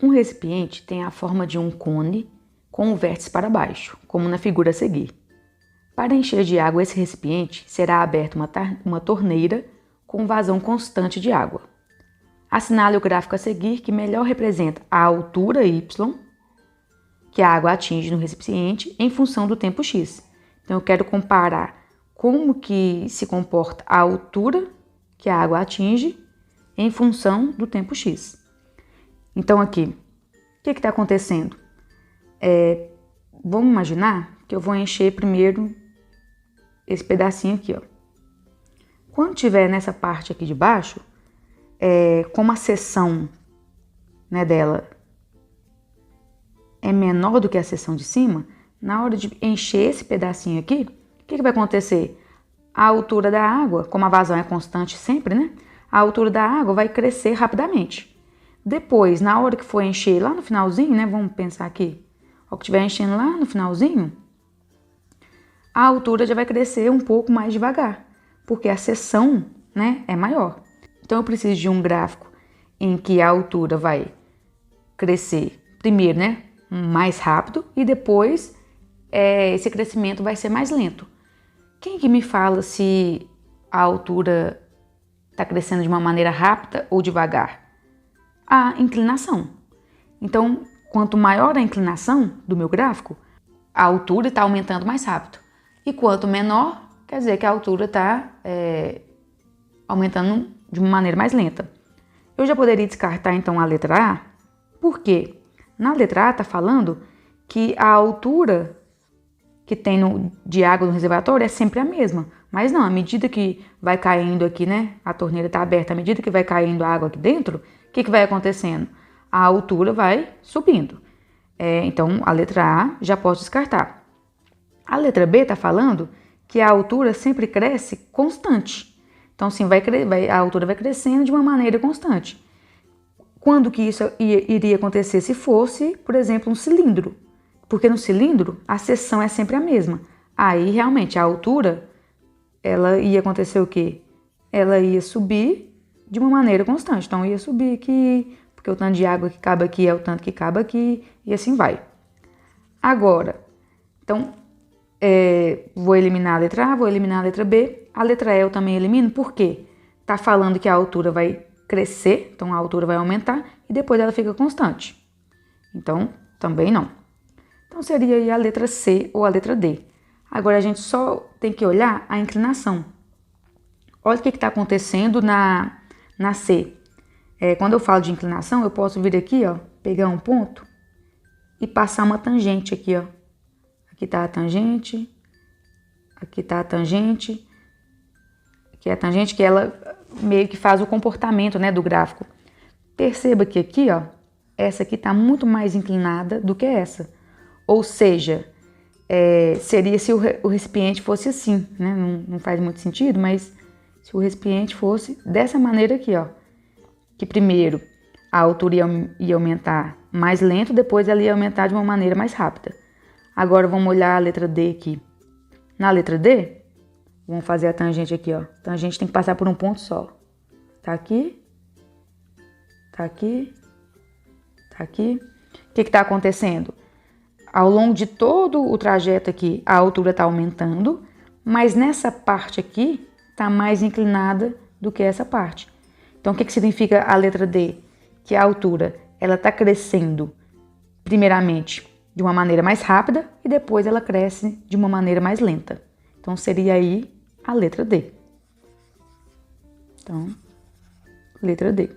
Um recipiente tem a forma de um cone com o vértice para baixo, como na figura a seguir. Para encher de água esse recipiente, será aberta uma torneira com vazão constante de água. Assinale o gráfico a seguir que melhor representa a altura y que a água atinge no recipiente em função do tempo x. Então, eu quero comparar como que se comporta a altura que a água atinge em função do tempo x. Então, aqui, o que está acontecendo? Vamos imaginar que eu vou encher primeiro esse pedacinho aqui, ó. Quando tiver nessa parte aqui de baixo, como a seção, né, dela é menor do que a seção de cima, na hora de encher esse pedacinho aqui, o que vai acontecer? A altura da água, como a vazão é constante sempre, né? A altura da água vai crescer rapidamente. Depois, na hora que for encher lá no finalzinho, né? Vamos pensar aqui. Ao que estiver enchendo lá no finalzinho, a altura já vai crescer um pouco mais devagar, porque a seção, né, é maior. Então, eu preciso de um gráfico em que a altura vai crescer primeiro, né, mais rápido, e depois esse crescimento vai ser mais lento. Quem que me fala se a altura está crescendo de uma maneira rápida ou devagar? A inclinação. Então, quanto maior a inclinação do meu gráfico, a altura está aumentando mais rápido. E quanto menor, quer dizer que a altura está aumentando de uma maneira mais lenta. Eu já poderia descartar, então, a letra A, porque na letra A está falando que a altura que tem de água no reservatório é sempre a mesma. Mas não, à medida que vai caindo aqui, né, a torneira está aberta, à medida que vai caindo a água aqui dentro, o que vai acontecendo? A altura vai subindo. Então, a letra A já posso descartar. A letra B está falando que a altura sempre cresce constante. Então, sim, a altura vai crescendo de uma maneira constante. Quando que isso iria acontecer? Se fosse, por exemplo, um cilindro. Porque no cilindro, a seção é sempre a mesma. Aí, realmente, a altura, ela ia acontecer o quê? Ela ia subir de uma maneira constante. Então, ia subir aqui, porque o tanto de água que cabe aqui é o tanto que cabe aqui, e assim vai. Agora, então, vou eliminar a letra A, vou eliminar a letra B. A letra E eu também elimino, por quê? Tá falando que a altura vai crescer, então a altura vai aumentar, e depois ela fica constante. Então, também não. Então, seria aí a letra C ou a letra D. Agora, a gente só tem que olhar a inclinação. Olha o que está acontecendo na C. Quando eu falo de inclinação, eu posso vir aqui, ó, pegar um ponto e passar uma tangente aqui, ó. Aqui está a tangente, aqui está a tangente, aqui é a tangente que ela meio que faz o comportamento, né, do gráfico. Perceba que aqui, ó, essa aqui está muito mais inclinada do que essa. Ou seja, seria se o recipiente fosse assim, né? Não faz muito sentido, mas se o recipiente fosse dessa maneira aqui, ó. Que primeiro a altura ia aumentar mais lento, depois ela ia aumentar de uma maneira mais rápida. Agora vamos olhar a letra D aqui. Na letra D, vamos fazer a tangente aqui, ó. A tangente tem que passar por um ponto só. Tá aqui, tá aqui, tá aqui. O que está acontecendo? Ao longo de todo o trajeto aqui, a altura está aumentando, mas nessa parte aqui está mais inclinada do que essa parte. Então, o que significa a letra D? Que a altura ela está crescendo, primeiramente, de uma maneira mais rápida e depois ela cresce de uma maneira mais lenta. Então, seria aí a letra D. Então, letra D.